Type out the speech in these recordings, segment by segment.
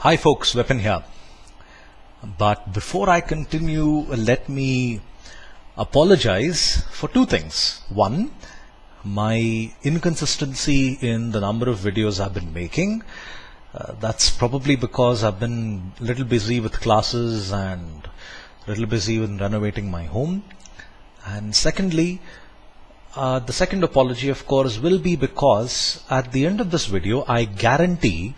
Hi folks, Weapon here. But before I continue, let me apologize for two things. One, my inconsistency in the number of videos I've been making. That's probably because I've been a little busy with classes and a little busy in renovating my home. And secondly, the second apology, of course, will be because at the end of this video, I guarantee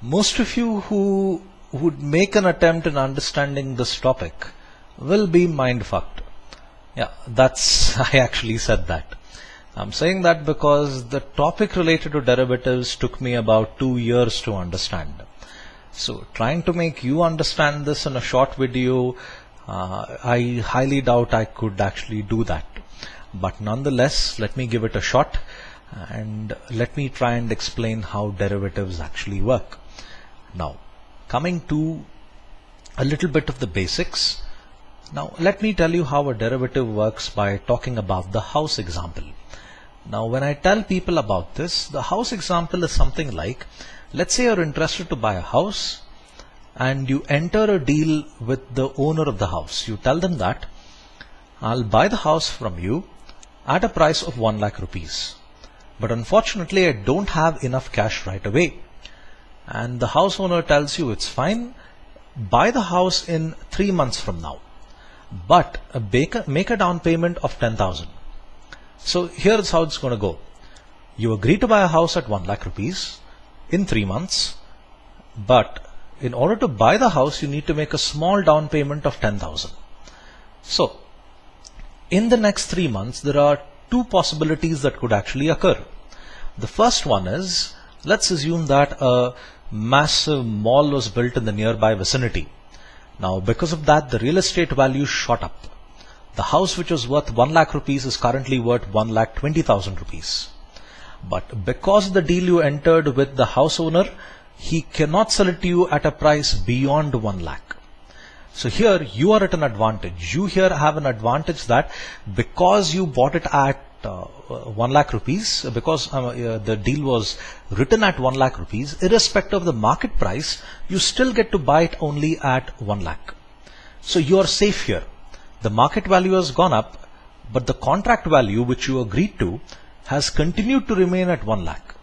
most of you who would make an attempt in understanding this topic will be mind-fucked. Yeah, I actually said that. I'm saying that because the topic related to derivatives took me about 2 years to understand. So trying to make you understand this in a short video, I highly doubt I could actually do that. But nonetheless, let me give it a shot and let me try and explain how derivatives actually work. Now, coming to a little bit of the basics. Now, let me tell you how a derivative works by talking about the house example. Now, when I tell people about this, the house example is something like, let's say you're interested to buy a house and you enter a deal with the owner of the house. You tell them that I'll buy the house from you at a price of 1 lakh rupees. But unfortunately, I don't have enough cash right away. And the house owner tells you it's fine, buy the house in 3 months from now, but make a down payment of 10,000. So here's how it's going to go. You agree to buy a house at 1 lakh rupees in 3 months, but in order to buy the house, you need to make a small down payment of 10,000. So in the next 3 months, there are two possibilities that could actually occur. The first one is, let's assume that a massive mall was built in the nearby vicinity. Now, because of that, the real estate value shot up. The house which was worth 1 lakh rupees is currently worth 1,20,000 rupees. But because of the deal you entered with the house owner, he cannot sell it to you at a price beyond 1 lakh. So here you are at an advantage. You here have an advantage that because you bought it at 1 lakh rupees, because the deal was written at 1 lakh rupees, irrespective of the market price, you still get to buy it only at 1 lakh. So you are safe here. The market value has gone up, but the contract value which you agreed to has continued to remain at 1 lakh.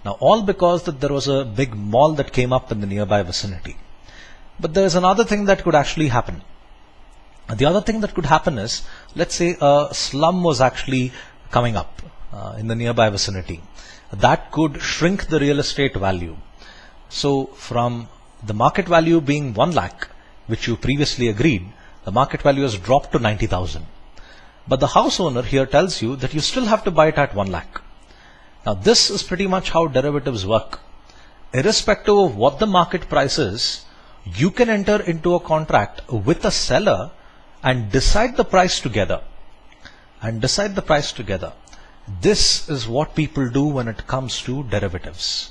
Now all because that there was a big mall that came up in the nearby vicinity. But there is another thing that could actually happen. The other thing that could happen is, let's say a slum was actually coming up in the nearby vicinity. That could shrink the real estate value. So from the market value being 1 lakh, which you previously agreed, the market value has dropped to 90,000. But the house owner here tells you that you still have to buy it at 1 lakh. Now this is pretty much how derivatives work. Irrespective of what the market price is, you can enter into a contract with a seller and decide the price together. This is what people do when it comes to derivatives.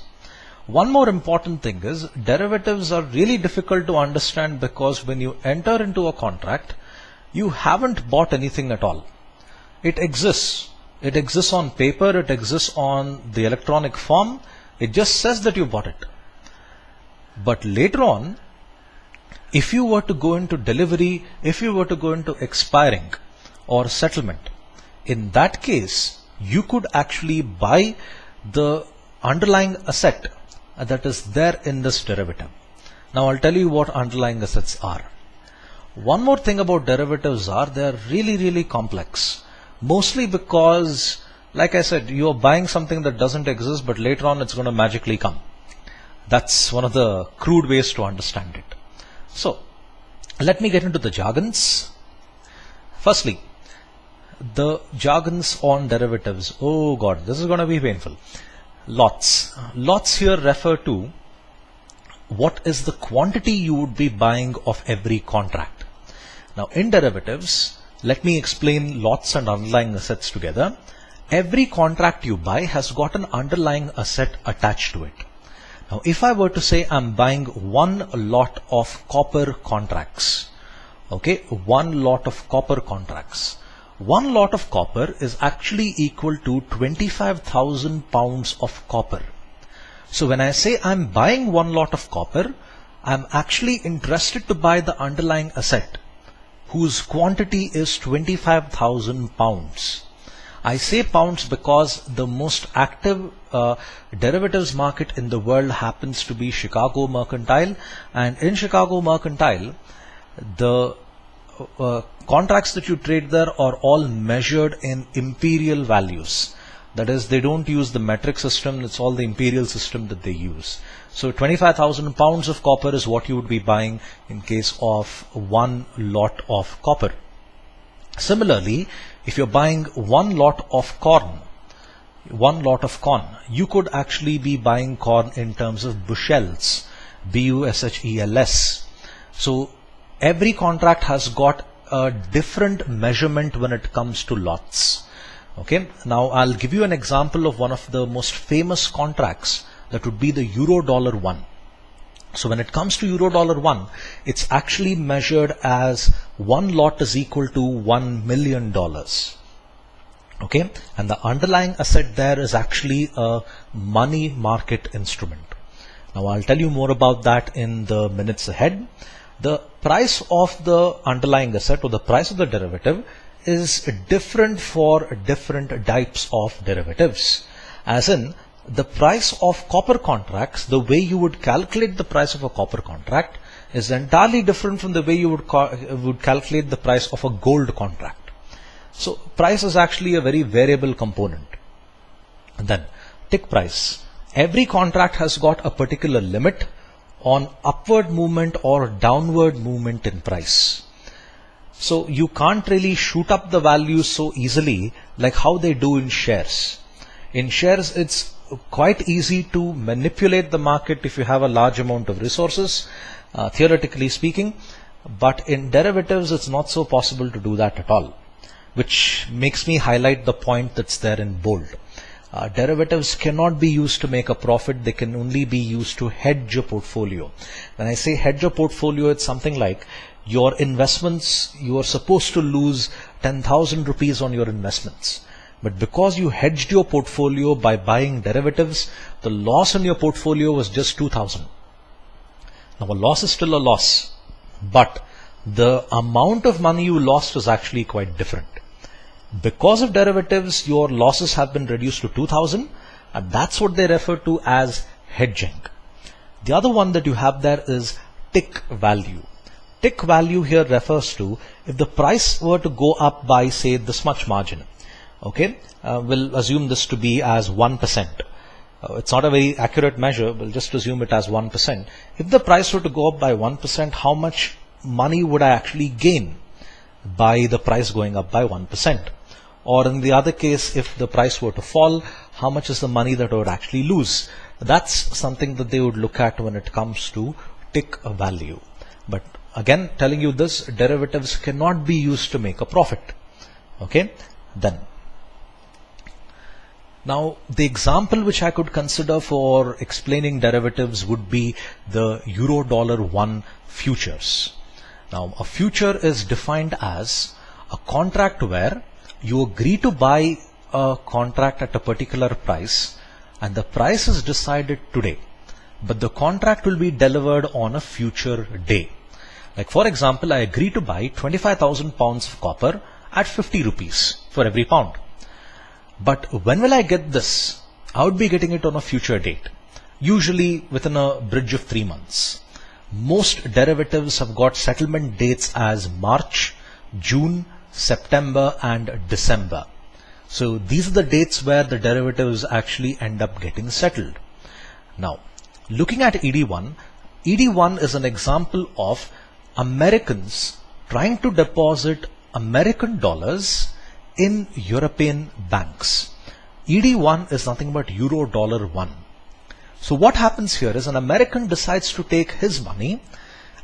One more important thing is, derivatives are really difficult to understand because when you enter into a contract, you haven't bought anything at all. It exists. It exists on paper. It exists on the electronic form. It just says that you bought it. But later on, if you were to go into delivery, if you were to go into expiring or settlement, in that case, you could actually buy the underlying asset that is there in this derivative. Now I'll tell you what underlying assets are. One more thing about derivatives are they're really complex. Mostly because, like I said, you're buying something that doesn't exist, but later on it's going to magically come. That's one of the crude ways to understand it. So let me get into the jargons. Firstly, the jargons on derivatives. Oh God, this is going to be painful. Lots. Lots here refer to what is the quantity you would be buying of every contract. Now in derivatives, let me explain lots and underlying assets together. Every contract you buy has got an underlying asset attached to it. Now if I were to say I'm buying one lot of copper contracts, okay, one lot of copper contracts. One lot of copper is actually equal to 25,000 pounds of copper. So when I say I'm buying one lot of copper, I'm actually interested to buy the underlying asset whose quantity is 25,000 pounds. I say pounds because the most active derivatives market in the world happens to be Chicago Mercantile, and in Chicago Mercantile, the contracts that you trade there are all measured in imperial values. That is, they don't use the metric system, it's all the imperial system that they use. So 25,000 pounds of copper is what you would be buying in case of one lot of copper. Similarly, if you're buying one lot of corn, you could actually be buying corn in terms of bushels, bushels. So every contract has got a different measurement when it comes to lots. Okay, now I'll give you an example of one of the most famous contracts. That would be the Euro-Dollar 1. So when it comes to Euro-Dollar 1, it's actually measured as one lot is equal to $1 million. Okay, and the underlying asset there is actually a money market instrument. Now I'll tell you more about that in the minutes ahead. The price of the underlying asset or the price of the derivative is different for different types of derivatives. As in, the price of copper contracts, the way you would calculate the price of a copper contract is entirely different from the way you would calculate the price of a gold contract. So price is actually a very variable component. And then tick price. Every contract has got a particular limit on upward movement or downward movement in price. So you can't really shoot up the value so easily like how they do in shares. In shares, it's quite easy to manipulate the market if you have a large amount of resources, theoretically speaking, but in derivatives it's not so possible to do that at all, which makes me highlight the point that's there in bold. Derivatives cannot be used to make a profit, they can only be used to hedge a portfolio. When I say hedge a portfolio, it's something like your investments, you are supposed to lose 10,000 rupees on your investments. But because you hedged your portfolio by buying derivatives, the loss in your portfolio was just 2,000. Now a loss is still a loss, but the amount of money you lost was actually quite different. Because of derivatives, your losses have been reduced to 2,000, and that's what they refer to as hedging. The other one that you have there is tick value. Tick value here refers to if the price were to go up by, say, this much margin. Okay, we'll assume this to be as 1%. It's not a very accurate measure, we'll just assume it as 1%. If the price were to go up by 1%, how much money would I actually gain by the price going up by 1%? Or in the other case, if the price were to fall, how much is the money that I would actually lose? That's something that they would look at when it comes to tick value. But again, telling you this, derivatives cannot be used to make a profit. Okay, then. Now, the example which I could consider for explaining derivatives would be the Euro-Dollar 1 futures. Now, a future is defined as a contract where you agree to buy a contract at a particular price and the price is decided today, but the contract will be delivered on a future day. Like for example, I agree to buy 25,000 pounds of copper at 50 rupees for every pound. But when will I get this? I would be getting it on a future date, usually within a bridge of 3 months. Most derivatives have got settlement dates as March, June, September and December. So these are the dates where the derivatives actually end up getting settled. Now, looking at ED1, ED1 is an example of Americans trying to deposit American dollars in European banks. ED1 is nothing but Euro-Dollar 1. So what happens here is an American decides to take his money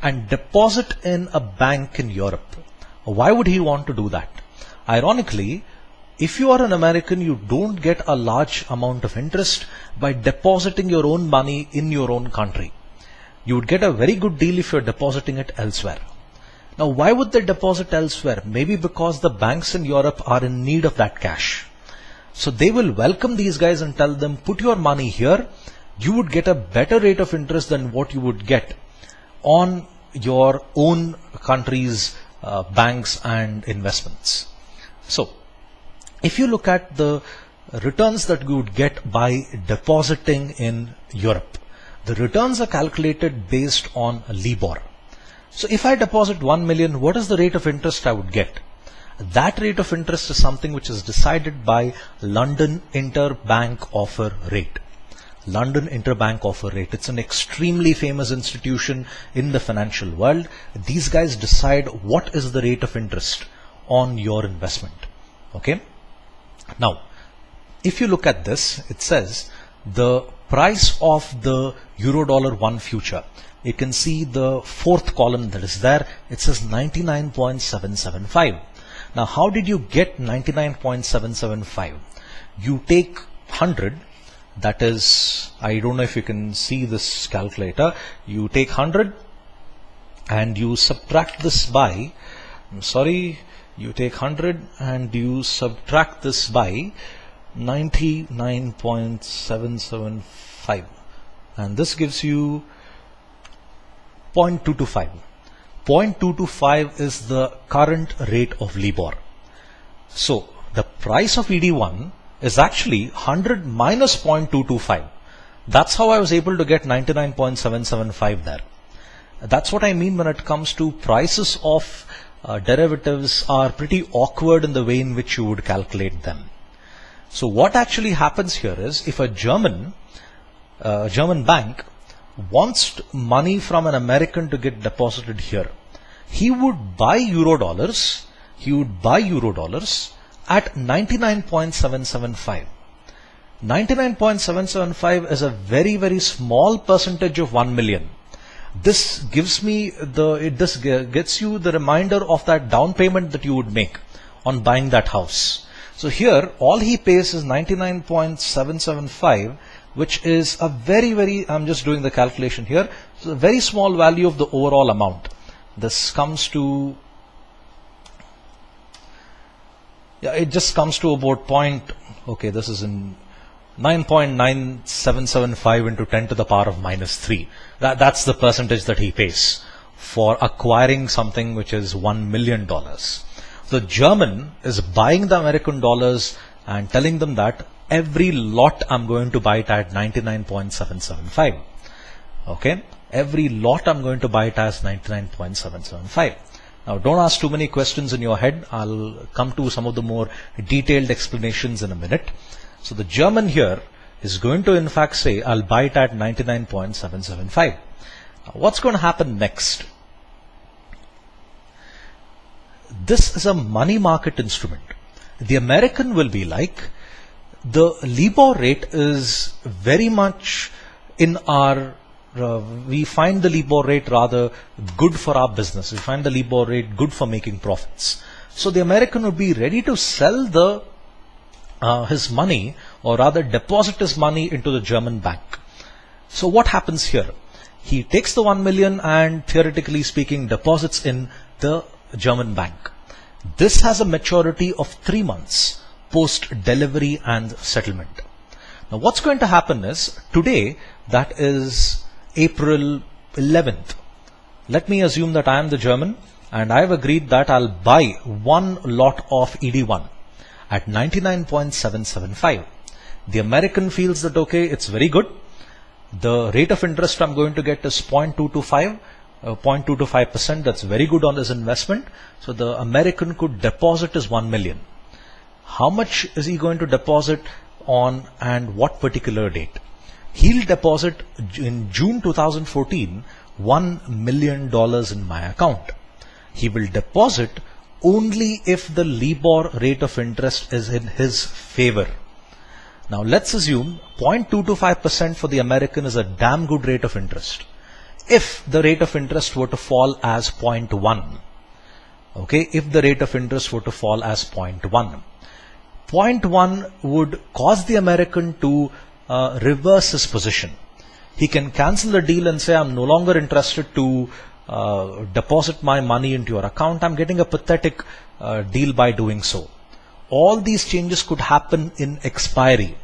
and deposit in a bank in Europe. Why would he want to do that? Ironically, if you are an American, you don't get a large amount of interest by depositing your own money in your own country. You would get a very good deal if you're depositing it elsewhere. Now, why would they deposit elsewhere? Maybe because the banks in Europe are in need of that cash. So they will welcome these guys and tell them, put your money here. You would get a better rate of interest than what you would get on your own country's banks and investments. So, if you look at the returns that you would get by depositing in Europe, the returns are calculated based on LIBOR. So if I deposit 1 million, what is the rate of interest I would get? That rate of interest is something which is decided by London Interbank Offer Rate. London Interbank Offer Rate. It's an extremely famous institution in the financial world. These guys decide what is the rate of interest on your investment. Okay. Now, if you look at this, it says the price of the Euro-dollar 1 future. You can see the fourth column that is there. It says 99.775. Now, how did you get 99.775? You take 100. That is, I don't know if you can see this calculator. You take 100 and you subtract this by, you take 100 and you subtract this by 99.775, and this gives you 0.225. 0.225 is the current rate of LIBOR. So the price of ED1 is actually 100 minus 0.225. That's how I was able to get 99.775 there. That's what I mean when it comes to prices of derivatives are pretty awkward in the way in which you would calculate them. So what actually happens here is, if a German bank wants money from an American to get deposited here, he would buy euro dollars at 99.775. 99.775 is a very, very small percentage of 1 million. This gives me this gets you the reminder of that down payment that you would make on buying that house. So here all he pays is 99.775, which is a very, I'm just doing the calculation here, so a very small value of the overall amount. This comes to, it just comes to about this is in 9.9775 into 10 to the power of minus 3. That's the percentage that he pays for acquiring something which is $1 million. The German is buying the American dollars and telling them that every lot I'm going to buy it at 99.775. Okay, every lot I'm going to buy it as 99.775. Now, don't ask too many questions in your head. I'll come to some of the more detailed explanations in a minute. So the German here is going to in fact say, I'll buy it at 99.775. Now, what's going to happen next? This is a money market instrument. The American will be like, the LIBOR rate is very much in our, we find the LIBOR rate rather good for our business. We find the LIBOR rate good for making profits. So the American would be ready to sell his money, or rather deposit his money into the German bank. So what happens here? He takes the 1 million and theoretically speaking deposits in the German bank. This has a maturity of 3 months post delivery and settlement. Now what's going to happen is, today, that is April 11th. Let me assume that I am the German and I have agreed that I'll buy one lot of ED1 at 99.775. The American feels that, okay, it's very good. The rate of interest I'm going to get is 0.225%. That's very good on his investment. So the American could deposit his 1 million. How much is he going to deposit on and what particular date? He'll deposit in June 2014 $1 million in my account. He will deposit only if the LIBOR rate of interest is in his favor. Now let's assume 0.225% for the American is a damn good rate of interest. If the rate of interest were to fall as 0.1, okay, if the rate of interest were to fall as 0.1, 0.1 would cause the American to reverse his position. He can cancel the deal and say, I'm no longer interested to deposit my money into your account. I'm getting a pathetic deal by doing so. All these changes could happen in expiry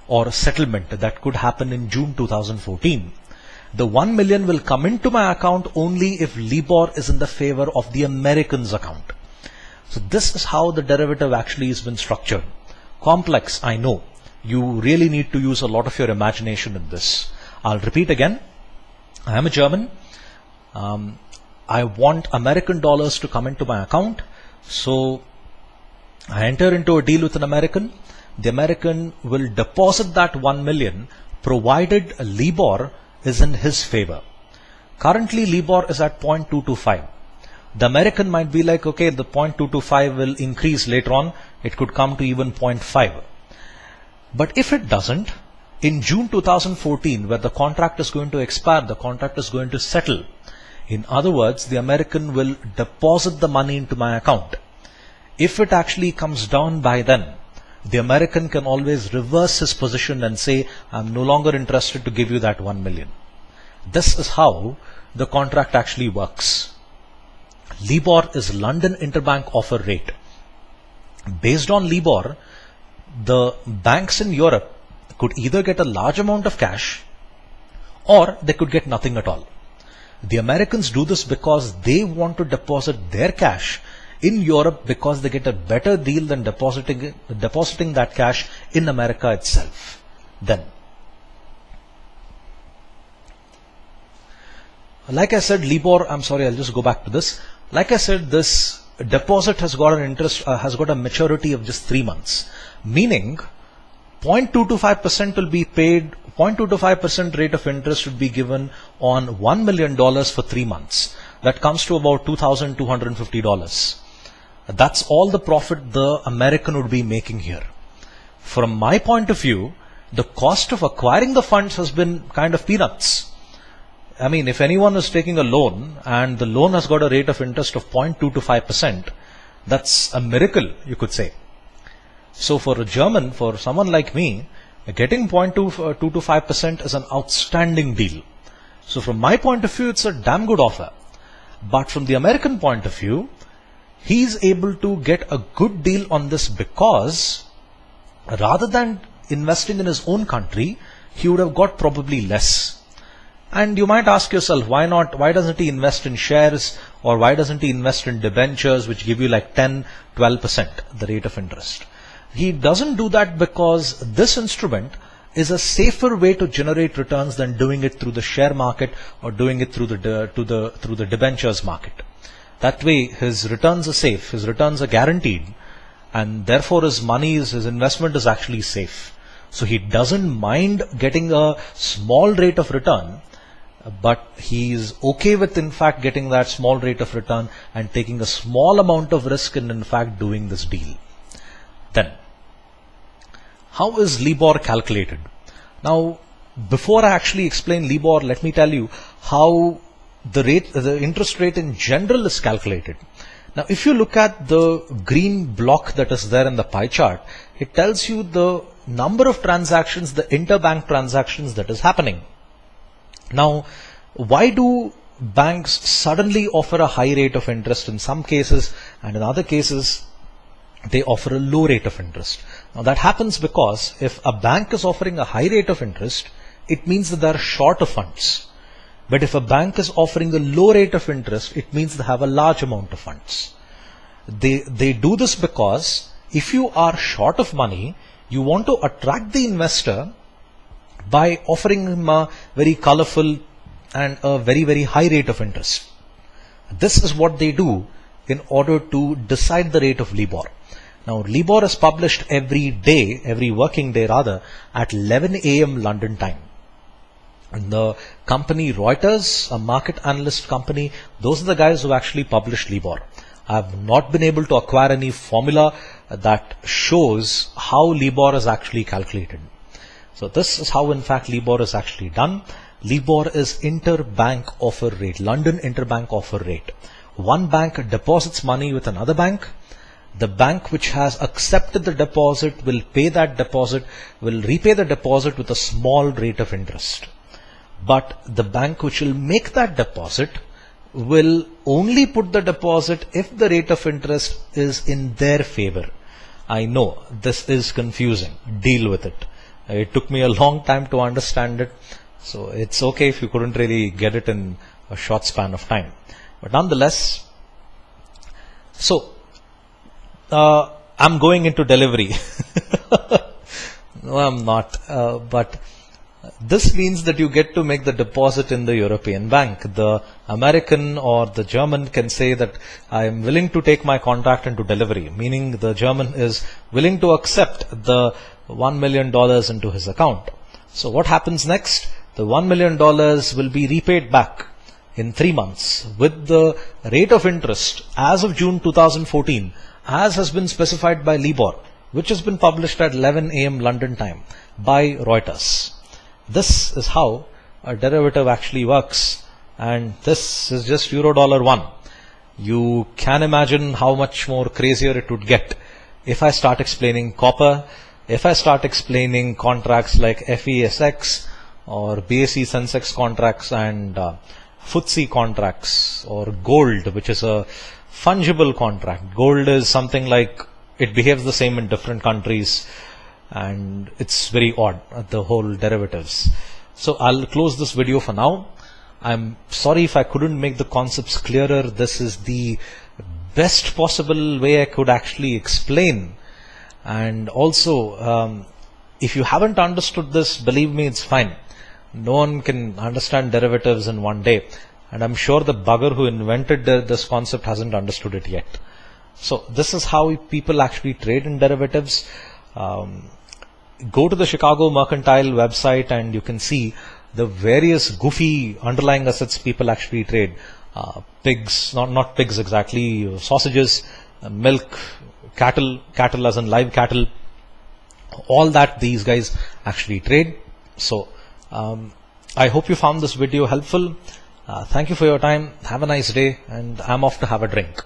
or settlement that could happen in June 2014. The 1 million will come into my account only if LIBOR is in the favor of the American's account. So this is how the derivative actually has been structured. Complex, I know. You really need to use a lot of your imagination in this. I'll repeat again. I am a German. I want American dollars to come into my account. So I enter into a deal with an American. The American will deposit that 1 million provided LIBOR is in his favor. Currently LIBOR is at 0.225. The American might be like, okay, the 0.225 will increase later on. It could come to even 0.5. But if it doesn't, in June 2014, where the contract is going to expire, the contract is going to settle. In other words, the American will deposit the money into my account. If it actually comes down by then, the American can always reverse his position and say, I'm no longer interested to give you that 1 million. This is how the contract actually works. LIBOR is London Interbank Offer Rate. Based on LIBOR, the banks in Europe could either get a large amount of cash or they could get nothing at all. The Americans do this because they want to deposit their cash in Europe because they get a better deal than depositing that cash in America itself. Then, like I said, LIBOR, I'm sorry, I'll just go back to this. Like I said, this deposit has got an interest, has got a maturity of just 3 months, meaning 0.225% will be paid, 0.225% rate of interest would be given on $1 million for 3 months. That comes to about $2,250. That's all the profit the American would be making here. From my point of view, the cost of acquiring the funds has been kind of peanuts. I mean, if anyone is taking a loan and the loan has got a rate of interest of 0.225%, that's a miracle, you could say. So for a German, for someone like me, getting 0.225% is an outstanding deal. So from my point of view, it's a damn good offer. But from the American point of view, he's able to get a good deal on this because rather than investing in his own country, he would have got probably less. And you might ask yourself, why not? Why doesn't he invest in shares, or why doesn't he invest in debentures which give you like 10-12% the rate of interest? He doesn't do that because this instrument is a safer way to generate returns than doing it through the share market or doing it through the debentures market. That way his returns are safe, his returns are guaranteed, and therefore his investment is actually safe. So he doesn't mind getting a small rate of return, but he is okay with in fact getting that small rate of return and taking a small amount of risk and in fact doing this deal. Then, how is LIBOR calculated? Now, before I actually explain LIBOR, let me tell you how the interest rate in general is calculated. Now, if you look at the green block that is there in the pie chart, it tells you the number of transactions, the interbank transactions that is happening. Now, why do banks suddenly offer a high rate of interest in some cases, and in other cases they offer a low rate of interest? Now that happens because if a bank is offering a high rate of interest, it means that they are short of funds. But if a bank is offering a low rate of interest, it means they have a large amount of funds. They do this because if you are short of money, you want to attract the investor by offering him a very colorful and a very, very high rate of interest. This is what they do in order to decide the rate of LIBOR. Now, LIBOR is published every day, every working day rather, at 11 a.m. London time. And the company Reuters, a market analyst company, those are the guys who actually publish LIBOR. I have not been able to acquire any formula that shows how LIBOR is actually calculated. So this is how in fact LIBOR is actually done. LIBOR is interbank offer rate, London Interbank Offer Rate. One bank deposits money with another bank. The bank which has accepted the deposit will repay the deposit with a small rate of interest. But the bank which will make that deposit will only put the deposit if the rate of interest is in their favor. I know this is confusing. Deal with it. It took me a long time to understand it. So it's okay if you couldn't really get it in a short span of time. But nonetheless, so I'm going into delivery. No, I'm not. But this means that you get to make the deposit in the European bank. The American or the German can say that I am willing to take my contract into delivery, meaning the German is willing to accept the $1 million into his account. So what happens next? The $1 million will be repaid back in 3 months with the rate of interest as of June 2014, as has been specified by LIBOR, which has been published at 11 a.m. London time by Reuters. This is how a derivative actually works, and this is just $1. You can imagine how much more crazier it would get if I start explaining copper, if I start explaining contracts like FESX or BSE Sensex contracts and FTSE contracts, or gold, which is a fungible contract. Gold is something like, it behaves the same in different countries, and it's very odd, the whole derivatives. So I'll close this video for now. I'm sorry if I couldn't make the concepts clearer. This is the best possible way I could actually explain. And also, if you haven't understood this, believe me, it's fine. No one can understand derivatives in one day. And I'm sure the bugger who invented this concept hasn't understood it yet. So this is how people actually trade in derivatives. Go to the Chicago Mercantile website and you can see the various goofy underlying assets people actually trade. Pigs, not pigs exactly, sausages, milk, cattle as in live cattle, all that these guys actually trade. So I hope you found this video helpful. Thank you for your time. Have a nice day, and I'm off to have a drink.